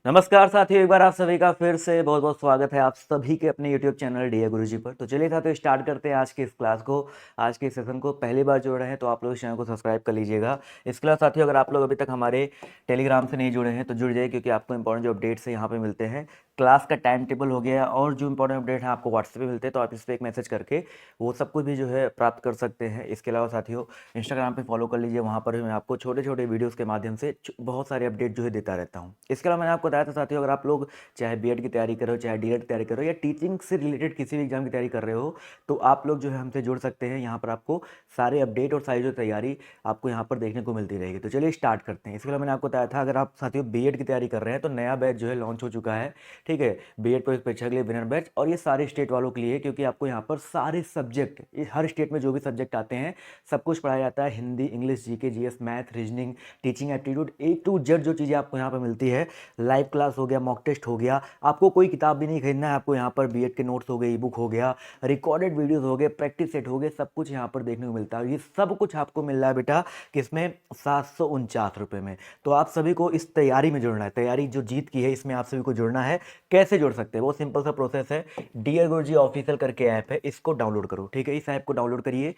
नमस्कार साथियों, एक बार आप सभी का फिर से बहुत बहुत स्वागत है आप सभी के अपने YouTube चैनल डीए गुरुजी पर। तो चलिए साथियों, स्टार्ट करते हैं आज की इस क्लास को, आज के सेशन को। पहली बार जुड़ रहे हैं तो आप लोग इस चैनल को सब्सक्राइब कर लीजिएगा। इसके अलावा साथियों, अगर आप लोग अभी तक हमारे टेलीग्राम से नहीं जुड़े हैं तो जुड़ जाइए, क्योंकि आपको इंपॉर्टेंट जो अपडेट्स है यहाँ पे मिलते हैं। क्लास का टाइम टेबल हो गया और जो इंपॉर्टेंट अपडेट है आपको व्हाट्सएप पे मिलते हैं, तो आप इस पर एक मैसेज करके वो सब कुछ भी जो है प्राप्त कर सकते हैं। इसके अलावा साथियों, इंस्टाग्राम पे फॉलो कर लीजिए, वहाँ पर भी मैं आपको छोटे छोटे वीडियोस के माध्यम से बहुत सारे अपडेट जो है देता रहता हूँ। इसके अलावा मैंने आपको बताया था साथियों, अगर आप लोग चाहे बीएड की तैयारी कर रहे हो, चाहे डीएड की तैयारी कर रहे हो, या टीचिंग से रिलेटेड किसी भी एग्जाम की तैयारी कर रहे हो, तो आप लोग जो है हमसे जुड़ सकते हैं। यहाँ पर आपको सारे अपडेट और सारी जो तैयारी आपको यहाँ पर देखने को मिलती रहेगी। तो चलिए स्टार्ट करते हैं। इसके अलावा मैंने आपको बताया था, अगर आप साथियों बीएड की तैयारी कर रहे हैं तो नया बैच जो है लॉन्च हो चुका है। ठीक है, बीएड प्रवेश परीक्षा के लिए विनर बैच, और ये सारे स्टेट वालों के लिए, क्योंकि आपको यहाँ पर सारे सब्जेक्ट, हर स्टेट में जो भी सब्जेक्ट आते हैं सब कुछ पढ़ाया जाता है। Hindi, English, GK, GS, math, reasoning, teaching aptitude, A to Z जो चीज़ें आपको यहाँ पर मिलती है। लाइव क्लास हो गया, मॉक टेस्ट हो गया, आपको कोई किताब भी नहीं खरीदना है। आपको यहाँ पर बीएड के नोट्स हो गए, ई बुक हो गया, रिकॉर्डेड वीडियोस हो गए, प्रैक्टिस सेट हो गए, सब कुछ यहाँ पर देखने को मिलता है। ये सब कुछ आपको मिल रहा है बेटा किसमें? 749 रुपये में। तो आप सभी को इस तैयारी में जुड़ना है, तैयारी जो जीत की है इसमें आप सभी को जुड़ना है। कैसे जुड़ सकते हैं? वो सिंपल सा प्रोसेस है। डियर गुरुजी ऑफिशियल करके ऐप है, इसको डाउनलोड करो। ठीक है, इस ऐप को डाउनलोड करिए,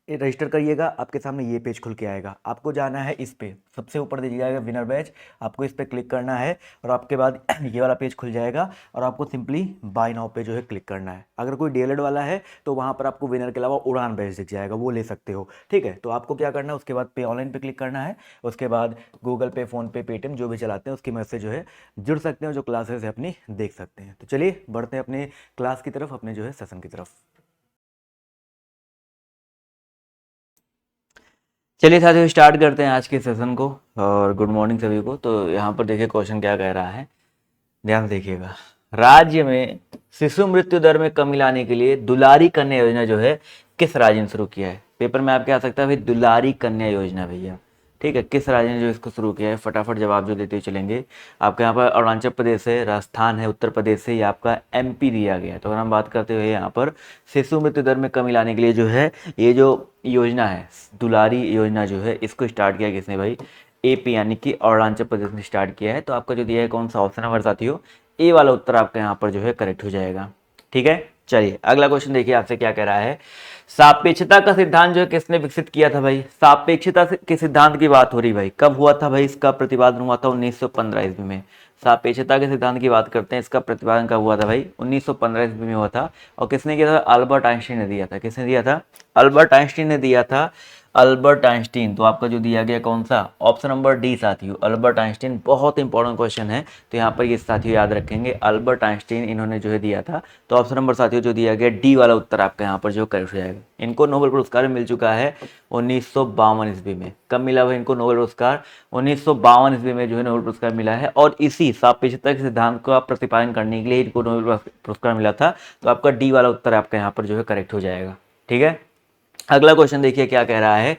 रजिस्टर करिएगा, आपके सामने ये पेज खुल के आएगा। आपको जाना है इस पे, सबसे ऊपर दे जाएगा विनर बैच, आपको इस पे क्लिक करना है और आपके बाद ये वाला पेज खुल जाएगा और आपको सिंपली बाय नाउ पे जो है क्लिक करना है। अगर कोई डीएलएड वाला है तो वहाँ पर आपको विनर के अलावा उड़ान बैच दिख जाएगा, वो ले सकते हो। ठीक है, तो आपको क्या करना है, उसके बाद पे ऑनलाइन पे क्लिक करना है, उसके बाद गूगल पे, फोन पे, पेटीएम जो भी चलाते हैं उसकी मदद से जो है जुड़ सकते हैं, जो क्लासेस है अपनी देख सकते हैं। तो चलिए बढ़ते हैं अपने क्लास की तरफ, अपने जो है सेशन की तरफ। चलिए साथियों, स्टार्ट करते हैं आज के सेशन को। और गुड मॉर्निंग सभी को। तो यहाँ पर देखिए क्वेश्चन क्या कह रहा है, ध्यान से देखिएगा। राज्य में शिशु मृत्यु दर में कमी लाने के लिए दुलारी कन्या योजना जो है किस राज्य ने शुरू किया है? पेपर में आपके आ सकता है भाई, दुलारी कन्या योजना भैया। ठीक है, किस राज्य ने जो इसको शुरू किया है? फटाफट जवाब जो देते हुए चलेंगे। आपके यहाँ पर अरुणाचल प्रदेश है, राजस्थान है, उत्तर प्रदेश है, या आपका एमपी दिया गया है। तो अगर हम बात करते हुए यहाँ पर शिशु मृत्यु दर में कमी लाने के लिए जो है ये जो योजना है, दुलारी योजना जो है, इसको स्टार्ट किया किसने भाई? एपी यानी कि अरुणाचल प्रदेश ने स्टार्ट किया है। तो आपका जो दिया है कौन सा ऑप्शन नंबर साथियों? ए वाला उत्तर आपका यहाँ पर जो है करेक्ट हो जाएगा। ठीक है, चलिए अगला क्वेश्चन देखिए आपसे क्या कह रहा है। सापेक्षता का सिद्धांत जो है किसने विकसित किया था भाई? सापेक्षता के सिद्धांत की बात हो रही भाई, कब हुआ था भाई? इसका प्रतिपादन हुआ था 1915 ईस्वी में। सापेक्षता के सिद्धांत की बात करते हैं, इसका प्रतिपादन कब हुआ था भाई? 1915 ईस्वी में हुआ था। और किसने किया था? अल्बर्ट आइंस्टीन ने दिया था। किसने दिया था? अल्बर्ट आइंस्टीन ने दिया था। Albert Einstein. तो आपका जो दिया गया कौन सा? ऑप्शन नंबर डी साथियों, अल्बर्ट आइंस्टीन। बहुत इंपॉर्टेंट क्वेश्चन है, तो यहाँ पर ये साथियों याद रखेंगे, अल्बर्ट आइंस्टीन इन्होंने जो है दिया था। तो ऑप्शन नंबर साथियों जो दिया गया डी वाला उत्तर आपका यहाँ पर जो करेक्ट हो जाएगा। इनको नोबेल पुरस्कार मिल चुका है 1952 ईस्वी में। कब मिला हुआ इनको नोबेल पुरस्कार? 1952 ईस्वी में जो है नोबेल पुरस्कार मिला है। और इसी सापेक्षता के सिद्धांत को आप प्रतिपादन करने के लिए इनको नोबेल पुरस्कार मिला था। तो आपका डी वाला उत्तर आपका यहाँ पर जो है करेक्ट हो जाएगा। ठीक है, अगला क्वेश्चन देखिए क्या कह रहा है।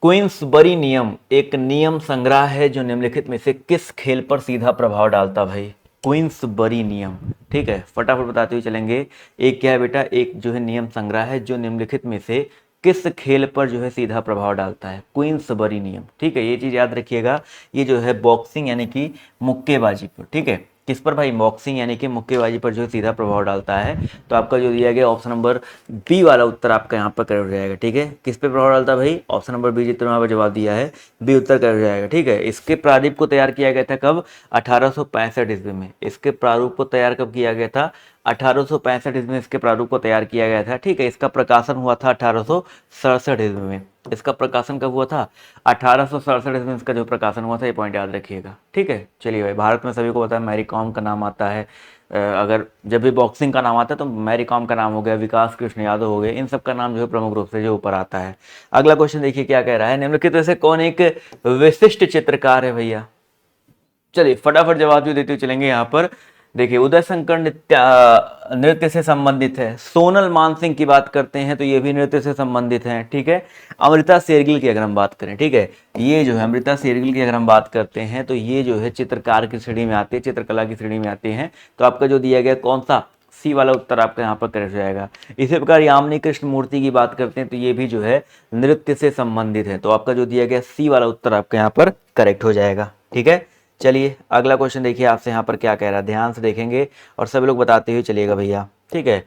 क्वींसबरी नियम एक नियम संग्रह है जो निम्नलिखित में से किस खेल पर सीधा प्रभाव डालता भाई? क्वींसबरी नियम। ठीक है, फटाफट बताते हुए चलेंगे। एक क्या है बेटा? एक जो है नियम संग्रह है जो निम्नलिखित में से किस खेल पर जो है सीधा प्रभाव डालता है? क्वींसबरी नियम। ठीक है, ये चीज याद रखिएगा। ये जो है बॉक्सिंग यानी कि मुक्केबाजी पर। ठीक है, किस पर भाई? बॉक्सिंग यानी कि मुक्केबाजी पर जो सीधा प्रभाव डालता है। तो आपका जो दिया गया ऑप्शन नंबर बी वाला उत्तर आपका यहाँ पर करेक्ट हो जाएगा। ठीक है, किस पे प्रभाव डालता है भाई? ऑप्शन नंबर बी, जितना यहाँ पर जवाब दिया है बी उत्तर करेक्ट हो जाएगा। ठीक है, इसके प्रारूप को तैयार किया गया था कब? 1865 ईस्वी में। इसके प्रारूप को तैयार कब किया गया था? 1865 ईस्वी में इसके प्रारूप को तैयार किया गया था। ठीक है, इसका प्रकाशन हुआ था 1867 ईस्वी में। इसका प्रकाशन कब हुआ था? 1867 ईस्वी में इसका जो प्रकाशन हुआ था, ये पॉइंट याद रखिएगा। ठीक है, चलिए भाई, भारत में सभी को पता है मैरी कॉम का नाम आता है। अगर जब भी बॉक्सिंग का नाम आता है तो मैरी कॉम का नाम हो गया, विकास कृष्ण यादव हो गए, इन सब का नाम जो है प्रमुख रूप से जो ऊपर आता है। अगला क्वेश्चन देखिए क्या कह रहा है। निम्नलिखित में से कौन एक विशिष्ट चित्रकार है भैया? चलिए फटाफट जवाब जो देते हुए चलेंगे यहाँ पर। देखिए, उदय शंकर नृत्य से संबंधित है। सोनल मानसिंह की बात करते हैं तो ये भी नृत्य से संबंधित हैं। ठीक है, अमृता शेरगिल की अगर हम बात करें, ठीक है, ये जो है अमृता शेरगिल की अगर हम बात करते हैं तो ये जो है चित्रकार की श्रेणी में आती है, चित्रकला की श्रेणी में आती हैं। तो आपका जो दिया गया कौन सा? सी वाला उत्तर आपका यहाँ पर करेक्ट हो जाएगा। इसी प्रकार यामिनी कृष्ण मूर्ति की बात करते हैं तो ये भी जो है नृत्य से संबंधित है। तो आपका जो दिया गया सी वाला उत्तर आपका यहाँ पर करेक्ट हो जाएगा। ठीक है, चलिए अगला क्वेश्चन देखिए आपसे यहाँ पर क्या कह रहा है, ध्यान से देखेंगे और सभी लोग बताते हुए चलिएगा भैया। ठीक है,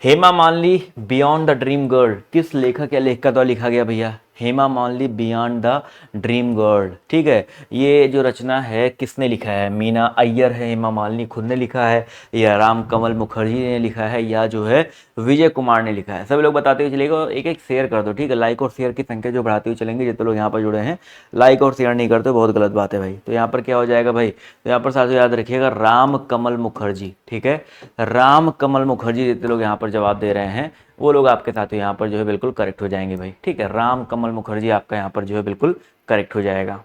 Hema Malini beyond the dream girl किस लेखक या लेखिका द्वारा लिखा गया भैया? Hema Malini beyond the dream girl. ठीक है, ये जो रचना है किसने लिखा है? मीना अय्यर है, हेमा मालिनी खुद ने लिखा है, या राम कमल मुखर्जी ने लिखा है, या जो है विजय कुमार ने लिखा है? सभी लोग बताते हुए चलेगा और एक एक शेयर कर दो। ठीक है, लाइक और शेयर की संख्या जो बढ़ाते हुए चलेंगे, जितने लोग यहाँ पर जुड़े हैं लाइक और शेयर नहीं करते बहुत गलत बात है भाई। तो यहाँ पर क्या हो जाएगा भाई? तो यहाँ पर साथियों याद रखिएगा राम कमल मुखर्जी। ठीक है, राम कमल मुखर्जी जितने लोग यहाँ पर जवाब दे रहे हैं वो लोग आपके साथ यहाँ पर जो है बिल्कुल करेक्ट हो जाएंगे भाई। ठीक है, राम कमल मुखर्जी आपका यहाँ पर जो है बिल्कुल करेक्ट हो जाएगा।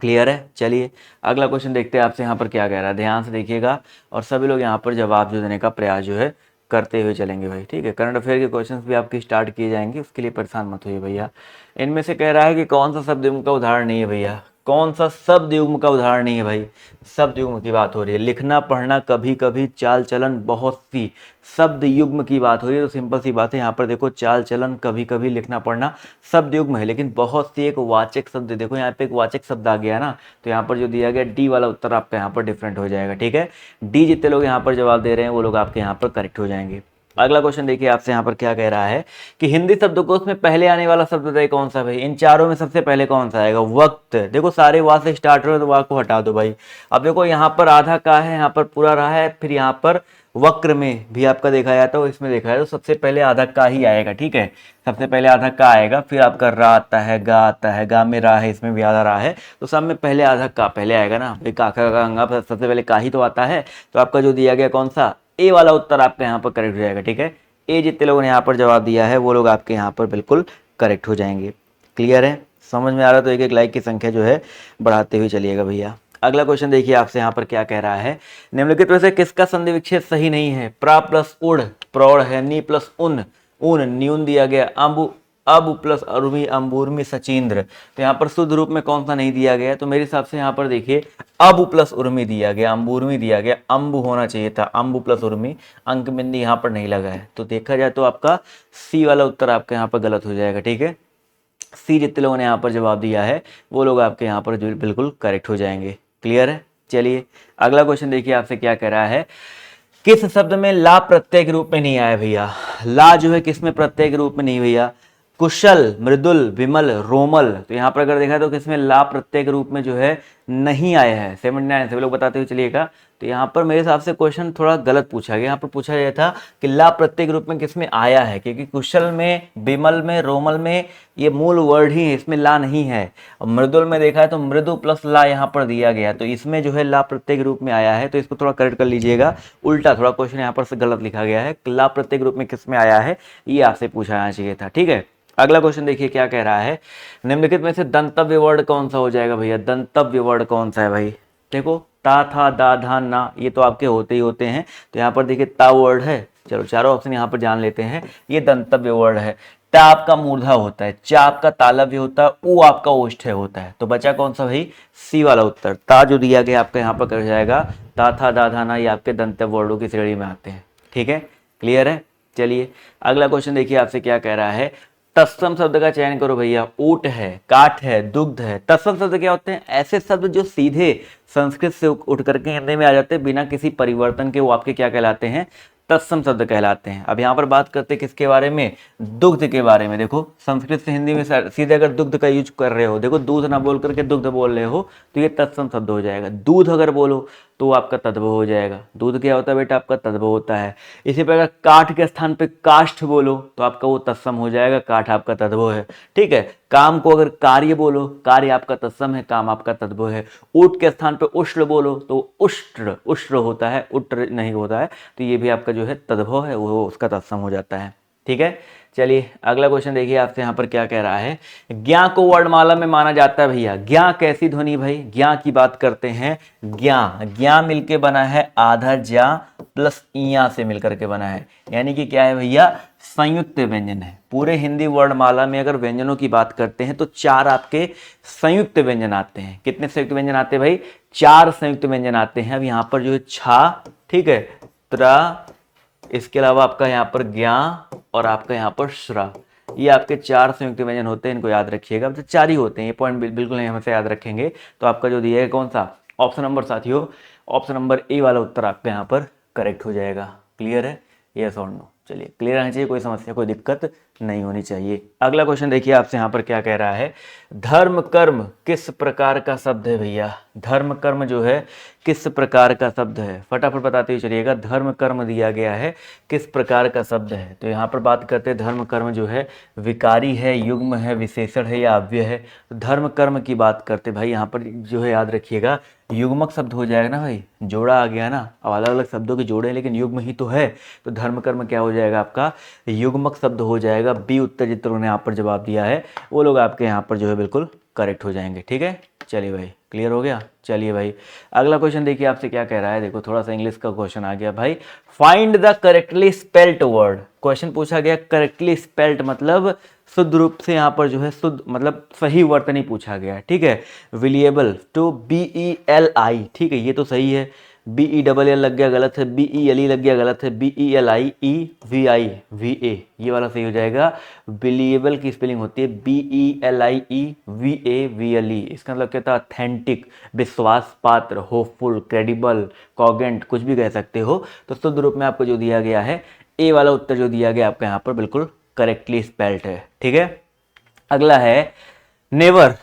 क्लियर है? चलिए अगला क्वेश्चन देखते हैं आपसे यहाँ पर क्या कह रहा है, ध्यान से देखिएगा और सभी लोग यहाँ पर जवाब जो देने का प्रयास जो है करते हुए चलेंगे भाई। ठीक है, करंट अफेयर के क्वेश्चंस भी आपके स्टार्ट किए जाएंगे, उसके लिए परेशान मत होइए भैया। इनमें से कह रहा है कि कौन सा शब्द युग्म का उदाहरण नहीं है भैया? कौन सा शब्द युग्म का उदाहरण नहीं है भाई? शब्द युग्म की बात हो रही है, लिखना पढ़ना कभी कभी, चाल चलन बहुत सी, शब्द युग्म की बात हो रही है। तो सिंपल सी बात है, यहाँ पर देखो चाल चलन कभी कभी, लिखना पढ़ना शब्द युग्म है, लेकिन बहुत सी एक वाचक शब्द, देखो यहाँ पे एक वाचक शब्द आ गया ना, तो यहाँ पर जो दिया गया डी वाला उत्तर आपका यहाँ पर डिफरेंट हो जाएगा। ठीक है, डी जितने लोग यहाँ पर जवाब दे रहे हैं वो लोग आपके यहाँ पर करेक्ट हो जाएंगे। अगला क्वेश्चन देखिए आपसे यहाँ पर क्या कह रहा है कि हिंदी शब्दकोश में पहले आने वाला शब्द बताइए कौन सा भाई? इन चारों में सबसे पहले कौन सा आएगा? वक्त। देखो सारे वाह से स्टार्ट हो रहे तो वाह को हटा दो भाई। अब देखो यहाँ पर आधा का है, यहाँ पर पूरा रहा है, फिर यहाँ पर वक्र में भी आपका देखा जाता है, इसमें देखा है तो सबसे पहले आधा का ही आएगा। ठीक है, सबसे पहले आधा का आएगा, फिर आपका रा आता है, गा आता है, गा में रा है, इसमें भी आधा रा है, तो सब में पहले आधा का पहले आएगा ना भाई। काका का गंगा सबसे पहले का ही तो आता है, तो आपका जो दिया गया कौन सा? ए वाला उत्तर आपका यहाँ पर करेक्ट हो जाएगा। ठीक है, ए जितने लोगों ने यहाँ पर जवाब दिया है वो लोग आपके यहाँ पर बिल्कुल करेक्ट हो जाएंगे। क्लियर है? समझ में आ रहा है? तो एक एक लाइक की संख्या जो है बढ़ाते हुए चलिएगा भैया। अगला क्वेश्चन देखिए आपसे यहाँ पर क्या कह रहा है, निम्नलिखित में से किसका संधि विच्छेद सही नहीं है? प्रा प्लस उड़ प्रौढ़ है, नी प्लस उन ऊन न्यून दिया गया, अब प्लस अरुमी अम्बुर्मी सचिंद्र। तो यहाँ पर शुद्ध रूप में कौन सा नहीं दिया गया? तो मेरे हिसाब से यहाँ पर देखिए अब प्लस उर्मी दिया गया, अम्बुर्मी दिया गया, अम्बु होना चाहिए था, अम्बु प्लस उर्मी, अंक बिंदी यहाँ पर नहीं लगा है। तो देखा जाए तो आपका सी वाला उत्तर आपका यहाँ पर गलत हो जाएगा। ठीक है, सी जितने लोगों ने यहाँ पर जवाब दिया है वो लोग आपके यहाँ पर जो बिल्कुल करेक्ट हो जाएंगे। क्लियर है? चलिए अगला क्वेश्चन देखिए आपसे क्या कह रहा है, किस शब्द में ला प्रत्यय के रूप में नहीं आया भैया? ला जो है किस में प्रत्यय के रूप में नहीं भैया? कुशल, मृदुल, विमल, रोमल। तो यहाँ पर अगर देखा तो किसमें ला प्रत्यय के रूप में जो है नहीं आया है? 79 सभी लोग बताते हुए चलिएगा। तो यहाँ पर मेरे हिसाब से क्वेश्चन थोड़ा गलत पूछा गया। यहाँ पर पूछा गया था कि ला प्रत्यय के रूप में किसमें आया है, क्योंकि कुशल में, विमल में, रोमल में ये मूल वर्ड ही है, इसमें ला नहीं है। और मृदुल में देखा है तो मृदु प्लस ला यहाँ पर दिया गया, तो इसमें जो है ला प्रत्यय के रूप में आया है। तो इसको थोड़ा करेक्ट कर लीजिएगा, उल्टा थोड़ा क्वेश्चन यहाँ पर से गलत लिखा गया है, ला प्रत्यय के रूप में किसमें आया है ये आपसे पूछा जाना चाहिए था। ठीक है, अगला क्वेश्चन देखिए क्या कह रहा है, निम्नलिखित में से दंतव्य वर्ड कौन सा हो जाएगा भैया? दंतव्य वर्ड कौन सा है भाई? देखो ता था दा धा ना, ये तो आपके होते ही होते हैं। तो यहाँ पर देखिए ता वर्ड है, चलो चारों ऑप्शन यहाँ पर जान लेते हैं, ये दंतव्य वर्ड है। ता आपका मूर्धा होता है, चा आपका तालव्य होता है, ऊ आपका ओष्ठ्य होता है। तो बचा कौन सा भाई? सी वाला उत्तर। ता जो दिया गया आपका यहाँ पर कर जाएगा, ता था दा धा ना, ये आपके दंतव्य वर्डों की श्रेणी में आते हैं। ठीक है, क्लियर है? चलिए अगला क्वेश्चन देखिए आपसे क्या कह रहा है, तत्सम शब्द का चयन करो भैया। ऊट है, काठ है, दुग्ध है। तत्सम शब्द क्या होते हैं? ऐसे शब्द जो सीधे संस्कृत से उठ करके हिंदी में आ जाते हैं बिना किसी परिवर्तन के, वो आपके क्या कहलाते हैं? तत्सम शब्द कहलाते हैं। अब यहाँ पर बात करते हैं किसके बारे में? दुग्ध के बारे में। देखो संस्कृत से हिंदी में सीधे अगर दुग्ध का यूज कर रहे हो, देखो दूध ना बोल करके दुग्ध बोल रहे हो, तो ये तत्सम शब्द हो जाएगा। दूध अगर बोलो तो आपका तद्भव हो जाएगा। दूध क्या होता है बेटा? आपका तद्भव होता है। इसी प्रकार काठ के स्थान पे काष्ठ बोलो तो आपका वो तत्सम हो जाएगा, काठ आपका तद्भव है। ठीक है, काम को अगर कार्य बोलो, कार्य आपका तत्सम है, काम आपका तद्भव है। ऊट के स्थान पे उष्ट्र बोलो तो उष्ट्र उष्ट्र होता है, उट्र नहीं होता है, तो ये भी आपका जो है तद्भव है, वो उसका तत्सम हो जाता है। ठीक है, चलिए अगला क्वेश्चन देखिए आपसे यहाँ पर क्या कह रहा है, ज्ञा को वर्णमाला में माना जाता है भैया। ज्ञा कैसी ध्वनि भाई? ज्ञा की बात करते हैं। ज्ञा, ज्ञा मिलके बना है आधा ज्या प्लस इया से मिलकर के बना है, यानी कि क्या है भैया? संयुक्त व्यंजन है। पूरे हिंदी वर्णमाला में अगर व्यंजनों की बात करते हैं तो 4 आपके संयुक्त व्यंजन आते हैं। कितने संयुक्त व्यंजन आते हैं भाई? 4 संयुक्त व्यंजन आते हैं। अब यहाँ पर जो है छा, ठीक है, त्रा, इसके अलावा आपका यहाँ पर ज्ञा और आपका यहाँ पर श्रा, ये आपके 4 संयुक्त व्यंजन होते हैं। इनको याद रखिएगा, अब तो 4 ही होते हैं, ये पॉइंट बिल्कुल नहीं हमेशा याद रखेंगे। तो आपका जो दिया है कौन सा? ऑप्शन नंबर साथियों, ऑप्शन नंबर ए वाला उत्तर आपका यहाँ पर करेक्ट हो जाएगा। क्लियर है, यस और नो। चलिए क्लियर आना चाहिए, कोई समस्या कोई दिक्कत नहीं होनी चाहिए। अगला क्वेश्चन देखिए आपसे यहाँ पर क्या कह रहा है, धर्म कर्म किस प्रकार का शब्द है भैया। धर्म कर्म जो है किस प्रकार का शब्द है, फटाफट बताते हुए चलिएगा। धर्म कर्म दिया गया है, किस प्रकार का शब्द है। तो यहाँ पर बात करते हैं धर्म कर्म जो है विकारी है, युग्म है, विशेषण है या अव्यय है। तो धर्म कर्म की बात करते भाई यहाँ पर जो है याद रखिएगा युग्मक शब्द हो जाएगा ना भाई, जोड़ा आ गया ना। अब अलग अलग शब्दों के जोड़े हैं लेकिन युग्म ही तो है, तो धर्म कर्म क्या हो जाएगा आपका, युग्मक शब्द हो जाएगा। बी उत्तर जितने लोगों ने यहाँ पर जवाब दिया है वो लोग आपके यहाँ पर जो है बिल्कुल करेक्ट हो जाएंगे। ठीक है, चलिए भाई क्लियर हो गया। चलिए भाई अगला क्वेश्चन देखिए आपसे क्या कह रहा है। देखो थोड़ा सा इंग्लिश का क्वेश्चन आ गया भाई, find the correctly spelled word. Question पूछा गया करेक्टली स्पेल्ड मतलब शुद्ध रूप से यहाँ पर जो है शुद्ध मतलब सही वर्तनी पूछा गया है। ठीक है, विलिएबल टू BELI, ठीक है ये तो सही है। BELL लग गया गलत है, BELE लग गया गलत है, BELIEVI ये वाला सही हो जाएगा। बिलीएबल की स्पेलिंग होती है BELIEVAVLE, इसका मतलब क्या था, ऑथेंटिक, विश्वास पात्र, होपफुल, क्रेडिबल, कॉगेंट, कुछ भी कह सकते हो। तो शुद्ध रूप में आपको जो दिया गया है ए वाला उत्तर जो दिया गया आपका यहाँ पर बिल्कुल करेक्टली स्पेल्ड है। ठीक है, अगला है नेवर।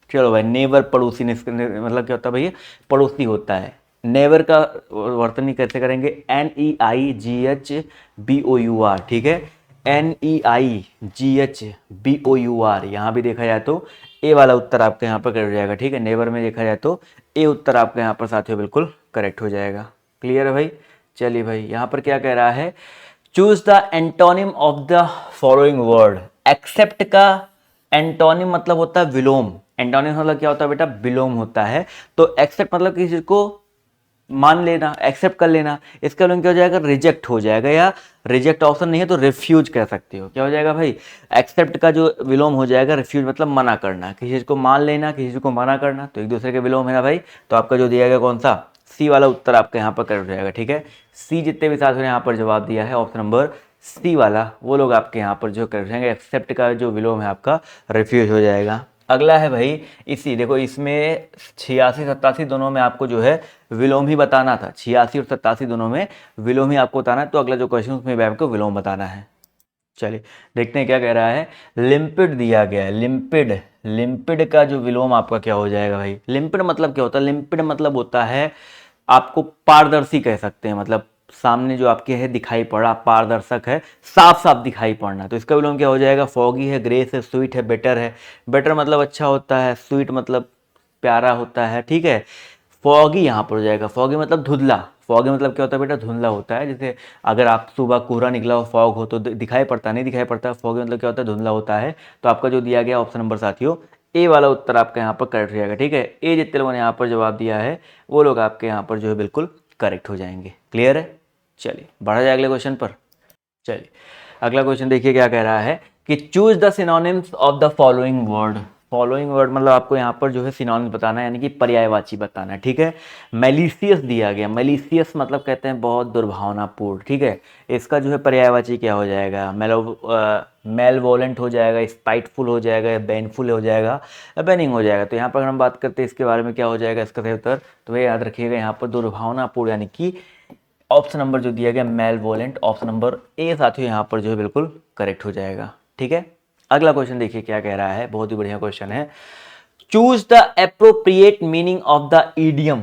चलो भाई नेवर पड़ोसी मतलब क्या होता है भैया, पड़ोसी होता है। नेवर का वर्तनी कैसे करेंगे, NEIGHBOUR, ठीक है, NEIGHBOUR। यहाँ भी देखा जाए तो ए वाला उत्तर आपका यहाँ पर करेक्ट हो जाएगा। ठीक है, नेवर में देखा जाए तो ए उत्तर आपका यहाँ पर साथियों बिल्कुल करेक्ट हो जाएगा। क्लियर है भाई। चलिए भाई यहाँ पर क्या कह रहा है, choose the antonym of the following word. Except का एंटोनिम मतलब होता है विलोम। एंटोनिम मतलब क्या होता है बेटा, विलोम होता है। तो एक्सेप्ट मतलब किसी को मान लेना, एक्सेप्ट कर लेना। इसका विलोम क्या हो जाएगा, रिजेक्ट हो जाएगा, या रिजेक्ट ऑप्शन नहीं है तो रिफ्यूज कह सकते हो। क्या हो जाएगा भाई, एक्सेप्ट का जो विलोम हो जाएगा रिफ्यूज मतलब मना करना, किसी चीज को मान लेना, किसी चीज को मना करना, तो एक दूसरे के विलोम है ना भाई। तो आपका जो दिया गया कौन सा, सी वाला उत्तर आपका यहाँ पर करेक्ट हो जाएगा। ठीक है, सी जितने भी साथियों ने यहाँ पर जवाब दिया है ऑप्शन नंबर सी वाला, वो लोग आपके यहाँ पर जो करेक्ट हो जाएंगे। एक्सेप्ट का जो विलोम है आपका रिफ्यूज हो जाएगा। अगला है भाई इसी, देखो इसमें 86 87 दोनों में आपको जो है विलोम ही बताना था। 86 और 87 दोनों में विलोम ही आपको बताना है। तो अगला जो क्वेश्चन उसमें भी आपको विलोम बताना है। चलिए देखते हैं क्या कह रहा है। लिम्पिड दिया गया है, लिम्पिड, लिम्पिड का जो विलोम आपका क्या हो जाएगा भाई। लिम्पिड मतलब क्या होता है, लिम्पिड मतलब होता है आपको पारदर्शी कह सकते हैं, मतलब सामने जो आपके है दिखाई पड़ा, पारदर्शक है, साफ साफ दिखाई पड़ना। तो इसका विलोम क्या हो जाएगा, फॉगी है, ग्रेस है, स्वीट है, बेटर है। बेटर मतलब अच्छा होता है, स्वीट मतलब प्यारा होता है। ठीक है, फॉगी यहाँ पर हो जाएगा, फॉगी मतलब धुंधला। फॉगी मतलब क्या होता है बेटा, धुंधला होता है। जैसे अगर आप सुबह कोहरा निकला हो, फॉग हो तो दिखाई पड़ता नहीं, दिखाई पड़ता। फॉगी मतलब क्या होता है, धुंधला होता है। तो आपका जो दिया गया ऑप्शन नंबर साथियों ए वाला उत्तर आपका यहाँ पर करेक्ट हो जाएगा। ठीक है, ए जितने लोगों ने यहाँ पर जवाब दिया है वो लोग आपके यहाँ पर जो है बिल्कुल करेक्ट हो जाएंगे। क्लियर है, चलिए बढ़ा जाए अगले क्वेश्चन पर। चलिए अगला क्वेश्चन देखिए क्या कह रहा है कि choose the synonyms of the following word. Following word मतलब आपको यहाँ पर जो है सिनोनिम्स बताना है, यानी कि पर्यायवाची बताना है। ठीक है, मैलिशियस दिया गया, मैलिशियस मतलब कहते हैं बहुत दुर्भावनापूर्ण। ठीक है, इसका जो है पर्यायवाची क्या हो जाएगा, मेलवोलेंट हो जाएगा, स्पाइटफुल हो जाएगा, या बैनफुल हो जाएगा, या बैनिंग हो जाएगा। तो यहाँ पर हम बात करते हैं इसके बारे में क्या हो जाएगा इसका सही उत्तर, तो वह याद रखिएगा यहाँ पर दुर्भावनापूर्ण, यानी कि ऑप्शन नंबर जो दिया गया मेलवोलेंट, ऑप्शन नंबर ए साथियों यहाँ पर जो है बिल्कुल करेक्ट हो जाएगा। ठीक है, अगला क्वेश्चन देखिए क्या कह रहा है, बहुत ही बढ़िया क्वेश्चन है। Choose the appropriate meaning of the idiom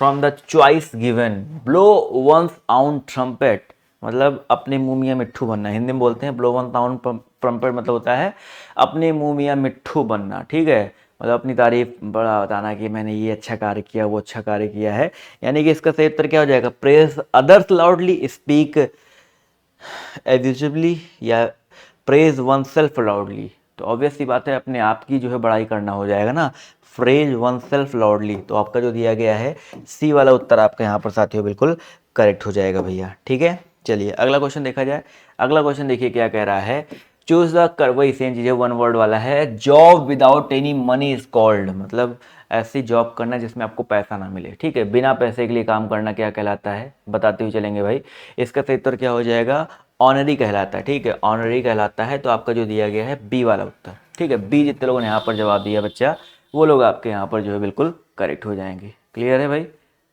from the choice given. Blow one's own trumpet मतलब अपने मुंह मियाँ मिट्ठू बनना, हिंदी में बोलते हैं ब्लो वंस आउन ट्रम्पेट मतलब होता है अपने मुंह मियाँ मिट्ठू बनना। ठीक है, मतलब अपनी तारीफ बड़ा बताना कि मैंने ये अच्छा कार्य किया, वो अच्छा कार्य किया है। यानी कि इसका सही उत्तर क्या हो जाएगा, प्रेज अदर्स लाउडली, स्पीक एविजिबली, या प्रेज वन सेल्फ लाउडली। तो ऑब्वियस सी बात है अपने आप की जो है बड़ाई करना हो जाएगा ना, प्रेज वन सेल्फ लाउडली। तो आपका जो दिया गया है सी वाला उत्तर आपका यहाँ पर साथियों बिल्कुल करेक्ट हो जाएगा भैया। ठीक है, चलिए अगला क्वेश्चन देखा जाए। अगला क्वेश्चन देखिए क्या कह रहा है, चूज द कर, वही सेम चीज़ है, वन वर्ड वाला है। Job without any money is called, मतलब ऐसी जॉब करना जिसमें आपको पैसा ना मिले। ठीक है, बिना पैसे के लिए काम करना क्या कहलाता है, बताते हुए चलेंगे भाई। इसका सही उत्तर क्या हो जाएगा, ऑनरी कहलाता है। ठीक है, ऑनरी कहलाता है। तो आपका जो दिया गया है बी वाला उत्तर। ठीक है, बी जितने लोगों ने यहाँ पर जवाब दिया बच्चा वो लोग आपके यहाँ पर जो है बिल्कुल करेक्ट हो जाएंगे। क्लियर है भाई?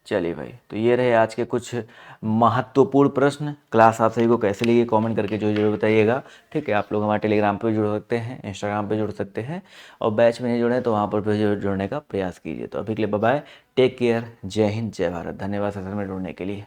चलिए भाई, तो ये रहे आज के कुछ महत्वपूर्ण प्रश्न। क्लास आप सभी को कैसे लगी कमेंट करके जो जरूर बताइएगा। ठीक है, आप लोग हमारे टेलीग्राम पे जुड़ सकते हैं, इंस्टाग्राम पे जुड़ सकते हैं, और बैच में नहीं जुड़े तो वहाँ पर भी जुड़ने का प्रयास कीजिए। तो अभी के लिए बाय बाय, टेक केयर, जय हिंद, जय भारत। धन्यवाद सेशन में जुड़ने के लिए।